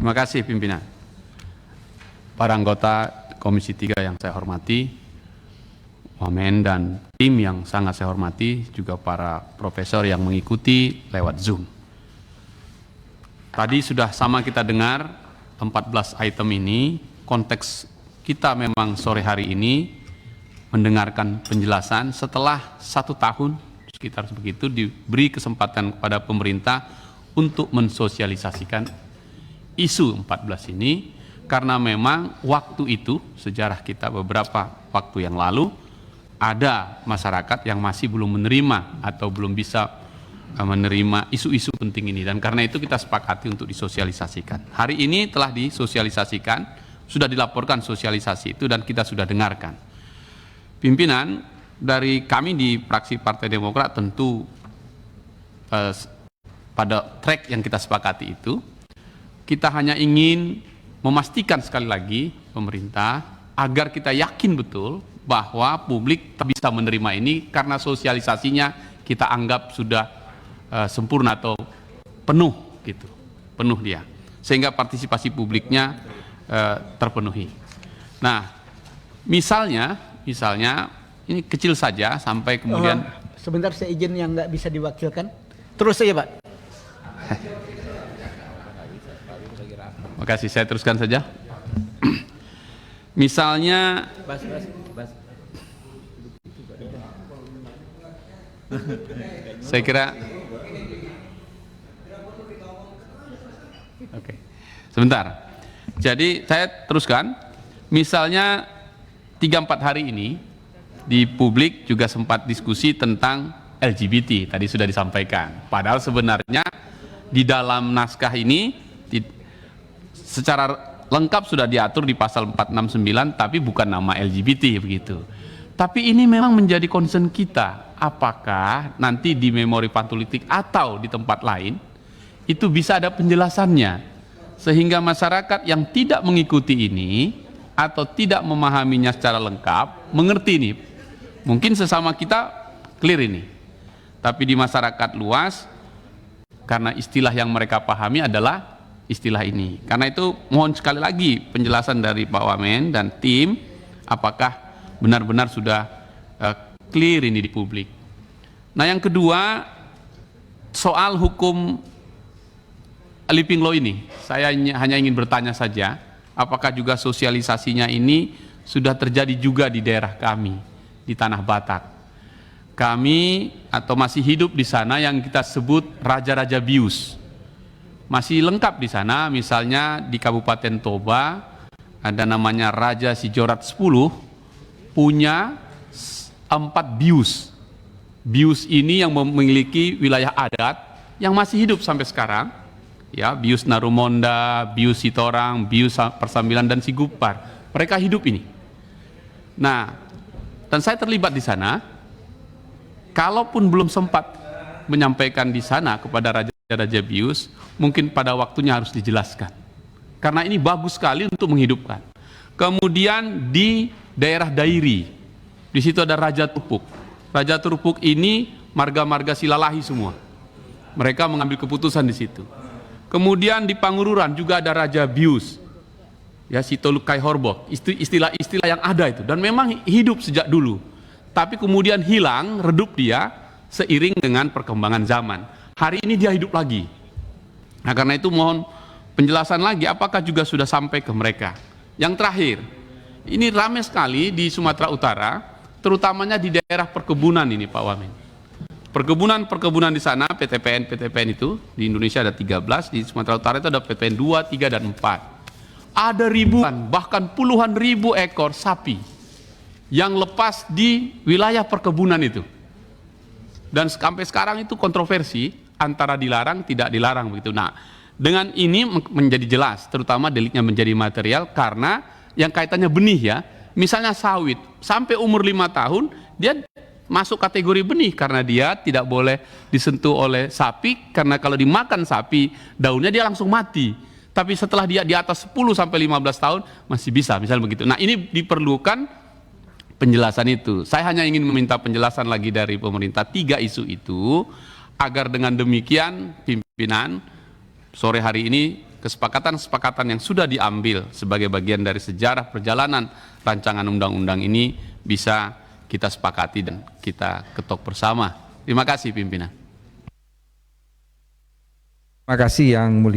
Terima kasih pimpinan. Para anggota Komisi 3 yang saya hormati, Wamen dan tim yang sangat saya hormati, juga para profesor yang mengikuti lewat Zoom. Tadi sudah sama kita dengar 14 item ini, konteks kita memang sore hari ini mendengarkan penjelasan setelah 1 tahun, sekitar begitu, diberi kesempatan kepada pemerintah untuk mensosialisasikan isu 14 ini, karena memang waktu itu, sejarah kita beberapa waktu yang lalu, ada masyarakat yang masih belum menerima atau belum bisa menerima isu-isu penting ini, dan karena itu kita sepakati untuk disosialisasikan. Hari ini telah disosialisasikan, sudah dilaporkan sosialisasi itu dan kita sudah dengarkan. Pimpinan dari kami di fraksi Partai Demokrat tentu pada track yang kita sepakati itu, kita hanya ingin memastikan sekali lagi pemerintah agar kita yakin betul bahwa publik bisa menerima ini karena sosialisasinya kita anggap sudah sempurna atau penuh gitu, penuh dia, sehingga partisipasi publiknya terpenuhi. Nah, misalnya ini kecil saja sampai kemudian sebentar, saya izin yang nggak bisa diwakilkan. Terus saja, Pak. Terima kasih, saya teruskan saja. Misalnya saya kira oke. Sebentar. Jadi saya teruskan. Misalnya 3-4 hari ini di publik juga sempat diskusi tentang LGBT, tadi sudah disampaikan. Padahal sebenarnya di dalam naskah ini secara lengkap sudah diatur di pasal 469, tapi bukan nama LGBT begitu. Tapi ini memang menjadi concern kita, apakah nanti di memori pantolitik atau di tempat lain itu bisa ada penjelasannya, sehingga masyarakat yang tidak mengikuti ini atau tidak memahaminya secara lengkap mengerti ini. Mungkin sesama kita clear ini, tapi di masyarakat luas karena istilah yang mereka pahami adalah istilah ini. Karena itu mohon sekali lagi penjelasan dari Pak Wamen dan tim, apakah benar-benar sudah clear ini di publik. Nah, yang kedua, soal hukum living law ini, saya hanya ingin bertanya saja, apakah juga sosialisasinya ini sudah terjadi juga di daerah kami, di Tanah Batak. Kami atau masih hidup di sana yang kita sebut raja-raja bius. Masih lengkap di sana, misalnya di Kabupaten Toba ada namanya Raja Sijorat 10, punya 4 bius. Bius ini yang memiliki wilayah adat yang masih hidup sampai sekarang, ya, bius Narumonda, bius Sitorang, bius Persambilan dan Sigupar. Mereka hidup ini. Nah, dan saya terlibat di sana. Kalaupun belum sempat menyampaikan di sana kepada Raja bius, mungkin pada waktunya harus dijelaskan. Karena ini bagus sekali untuk menghidupkan. Kemudian di daerah Dairi, di situ ada Raja Turpuk. Raja Turpuk ini marga-marga Silalahi semua. Mereka mengambil keputusan di situ. Kemudian di Pangururan juga ada Raja bius, ya, Sitolukai Horbok. Istilah-istilah yang ada itu dan memang hidup sejak dulu. Tapi kemudian hilang, redup dia seiring dengan perkembangan zaman. Hari ini dia hidup lagi. Nah, karena itu mohon penjelasan lagi, apakah juga sudah sampai ke mereka. Yang terakhir, ini ramai sekali di Sumatera Utara, terutamanya di daerah perkebunan ini Pak Wamen. Perkebunan di sana, PTPN itu, di Indonesia ada 13, di Sumatera Utara itu ada PTPN 2, 3, dan 4. Ada ribuan, bahkan puluhan ribu ekor sapi yang lepas di wilayah perkebunan itu. Dan sampai sekarang itu kontroversi antara dilarang tidak dilarang begitu. Nah, dengan ini menjadi jelas, terutama deliknya menjadi material karena yang kaitannya benih, ya. Misalnya sawit, sampai umur 5 tahun dia masuk kategori benih karena dia tidak boleh disentuh oleh sapi, karena kalau dimakan sapi daunnya dia langsung mati. Tapi setelah dia di atas 10 sampai 15 tahun masih bisa, misalnya begitu. Nah, ini diperlukan penjelasan itu. Saya hanya ingin meminta penjelasan lagi dari pemerintah 3 isu itu, agar dengan demikian pimpinan sore hari ini kesepakatan-kesepakatan yang sudah diambil sebagai bagian dari sejarah perjalanan rancangan undang-undang ini bisa kita sepakati dan kita ketok bersama. Terima kasih pimpinan. Terima kasih Yang Mulia.